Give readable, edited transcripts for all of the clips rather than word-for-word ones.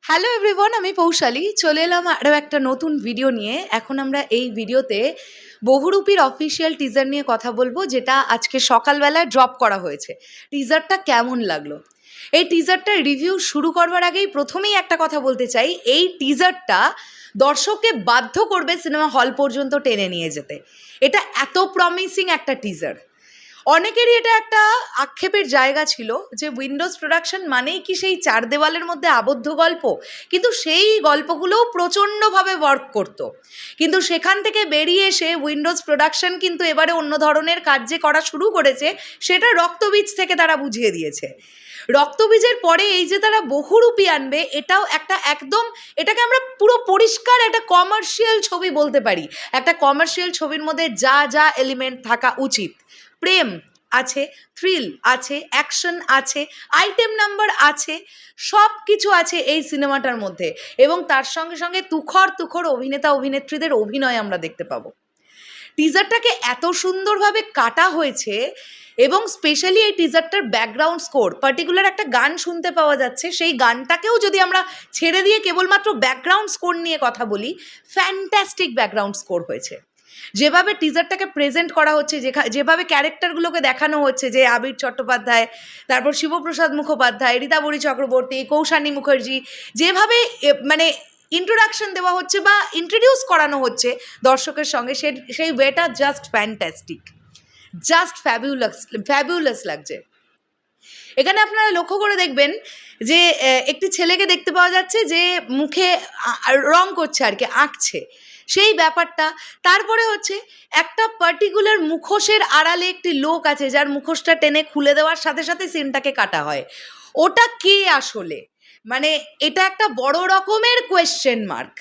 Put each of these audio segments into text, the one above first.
Hello everyone, আমি পৌশালী চলে এলাম আরও একটা নতুন ভিডিও নিয়ে। এখন আমরা এই ভিডিওতে বহুরূপীর অফিসিয়াল টিজার নিয়ে কথা বলবো, যেটা আজকে সকালবেলায় ড্রপ করা হয়েছে। টিজারটা কেমন লাগলো? এই টিজারটার রিভিউ শুরু করবার আগেই প্রথমেই একটা কথা বলতে চাই, এই টিজারটা দর্শককে বাধ্য করবে সিনেমা হল পর্যন্ত টেনে নিয়ে যেতে। এটা এত প্রমিসিং একটা টিজার। অনেকেরই এটা একটা আক্ষেপের জায়গা ছিল যে উইন্ডোজ প্রোডাকশন মানেই কি সেই চার দেওয়ালের মধ্যে আবদ্ধ গল্প, কিন্তু সেই গল্পগুলোও প্রচণ্ডভাবে ওয়ার্ক করতো। কিন্তু সেখান থেকে বেরিয়ে এসে উইন্ডোজ প্রোডাকশন কিন্তু এবারে অন্য ধরনের কাজ যে করা শুরু করেছে, সেটা রক্তবীজ থেকে তারা বুঝিয়ে দিয়েছে। রক্তবীজের পরে এই যে তারা বহুরূপী আনবে, এটাও একটা একদম, এটাকে আমরা পুরো পরিষ্কার একটা কমার্শিয়াল ছবি বলতে পারি। একটা কমার্শিয়াল ছবির মধ্যে যা যা এলিমেন্ট থাকা উচিত, প্রেম আছে, থ্রিল আছে, অ্যাকশন আছে, আইটেম নাম্বার আছে, সব কিছু আছে এই সিনেমাটার মধ্যে। এবং তার সঙ্গে সঙ্গে তুখর তুখর অভিনেতা অভিনেত্রীদের অভিনয় আমরা দেখতে পাবো। টিজারটাকে এত সুন্দরভাবে কাটা হয়েছে, এবং স্পেশালি এই টিজারটার ব্যাকগ্রাউন্ড স্কোর, পার্টিকুলার একটা গান শুনতে পাওয়া যাচ্ছে, সেই গানটাকেও যদি আমরা ছেড়ে দিয়ে কেবলমাত্র ব্যাকগ্রাউন্ড স্কোর নিয়ে কথা বলি, ফ্যান্টাস্টিক ব্যাকগ্রাউন্ড স্কোর হয়েছে। যেভাবে টিজারটাকে প্রেজেন্ট করা হচ্ছে, যেভাবে ক্যারেক্টারগুলোকে দেখানো হচ্ছে, যে আবির চট্টোপাধ্যায়, তারপর শিবপ্রসাদ মুখোপাধ্যায়, রীতাবরী চক্রবর্তী, কৌশানী মুখার্জি, যেভাবে মানে ইন্ট্রোডাকশন দেওয়া হচ্ছে বা ইন্ট্রোডিউস করানো হচ্ছে দর্শকের সঙ্গে, সেই ওয়েটা জাস্ট ফ্যান্টাস্টিক, জাস্ট ফ্যাবিউলাস লাগছে। এখানে আপনারা লক্ষ্য করে দেখবেন যে একটি ছেলেকে দেখতে পাওয়া যাচ্ছে যে মুখে রং করছে, আর কি আঁকছে, সেই ব্যাপারটা। তারপরে হচ্ছে একটা পার্টিকুলার মুখোশের আড়ালে একটি লোক আছে, যার মুখোশটা টেনে খুলে দেওয়ার সাথে সাথে সিনটাকে কাটা হয়। ওটা কে আসলে? মানে এটা একটা বড় রকমের কোয়েশ্চেন মার্ক।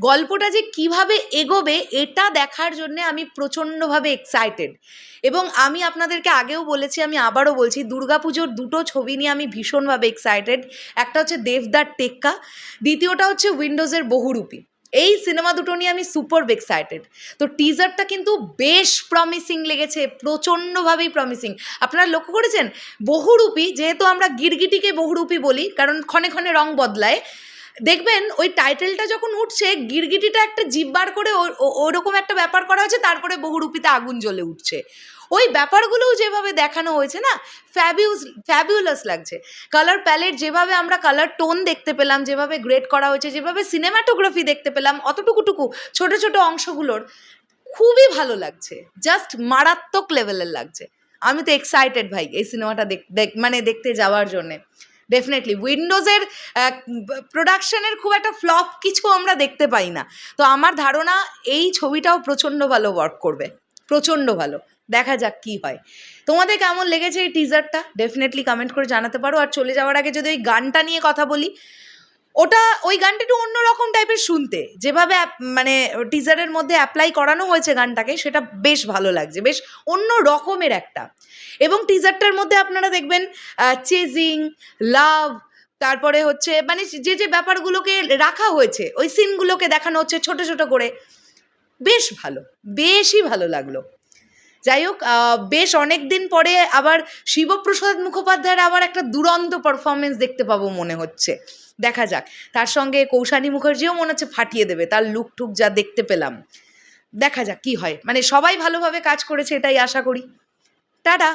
গল্পটা যে কিভাবে এগোবে, এটা দেখার জন্যে আমি প্রচণ্ডভাবে এক্সাইটেড। এবং আমি আপনাদেরকে আগেও বলেছি, আমি আবারও বলছি, দুর্গাপুজোর দুটো ছবি নিয়ে আমি ভীষণভাবে এক্সাইটেড। একটা হচ্ছে দেবদার টেক্কা, দ্বিতীয়টা হচ্ছে উইন্ডোজের বহুরূপী। এই সিনেমা দুটো নিয়ে আমি সুপার এক্সাইটেড। তো টিজারটা কিন্তু বেশ প্রমিসিং লেগেছে, প্রচণ্ডভাবেই প্রমিসিং। আপনারা লক্ষ্য করেছেন বহুরূপী, যেহেতু আমরা গিরগিটিকে বহুরূপী বলি কারণ ক্ষণে ক্ষণে রং বদলায়, দেখবেন ওই টাইটেলটা যখন উঠছে, গিরগিটিটা একটা জিভ বার করে ওরকম একটা ব্যাপার করা হয়েছে, তারপরে বহুরূপীতে আগুন জ্বলে উঠছে। ওই ব্যাপারগুলোও যেভাবে দেখানো হয়েছে না, ফ্যাবিউলাস লাগছে। কালার প্যালেট, যেভাবে আমরা কালার টোন দেখতে পেলাম, যেভাবে গ্রেড করা হয়েছে, যেভাবে সিনেমাটোগ্রাফি দেখতে পেলাম অতটুকুটুকু ছোট ছোট অংশগুলোর, খুবই ভালো লাগছে, জাস্ট মারাত্মক লেভেলের লাগছে। আমি তো এক্সাইটেড ভাই এই সিনেমাটা মানে দেখতে যাওয়ার জন্যে। ডেফিনেটলি উইন্ডোজের প্রোডাকশনের খুব একটা ফ্লপ কিছু আমরা দেখতে পাই না। তো আমার ধারণা এই ছবিটাও প্রচণ্ড ভালো ওয়ার্ক করবে, প্রচণ্ড ভালো। দেখা যাক কি হয়। তোমাদের কেমন লেগেছে এই টিজারটা ডেফিনেটলি কমেন্ট করে জানাতে পারো। আর চলে যাওয়ার আগে যদি ওই গানটা নিয়ে কথা বলি, ওই গানটা একটু অন্যরকম টাইপের শুনতে, যেভাবে মানে টিজারের মধ্যে অ্যাপ্লাই করানো হয়েছে গানটাকে, সেটা বেশ ভালো লাগছে, বেশ অন্য রকমের একটা। এবং টিজারটার মধ্যে আপনারা দেখবেন চেজিং, লাভ, তারপরে হচ্ছে মানে যে যে ব্যাপারগুলোকে রাখা হয়েছে, ওই সিনগুলোকে দেখানো হচ্ছে ছোট ছোট করে, বেশ ভালো, বেশই ভালো লাগলো। যাই হোক, বেশ অনেক দিন পরে আবার শিবপ্রসাদ মুখোপাধ্যায়ের আবার একটা দুরন্ত পারফরমেন্স দেখতে পাবো মনে হচ্ছে। দেখা যাক। তার সঙ্গে কৌশানী মুখার্জিও মনে হচ্ছে ফাটিয়ে দেবে, তার লুক টুক যা দেখতে পেলাম। দেখা যাক কি হয়। মানে সবাই ভালোভাবে কাজ করেছে, এটাই আশা করি। টাটা।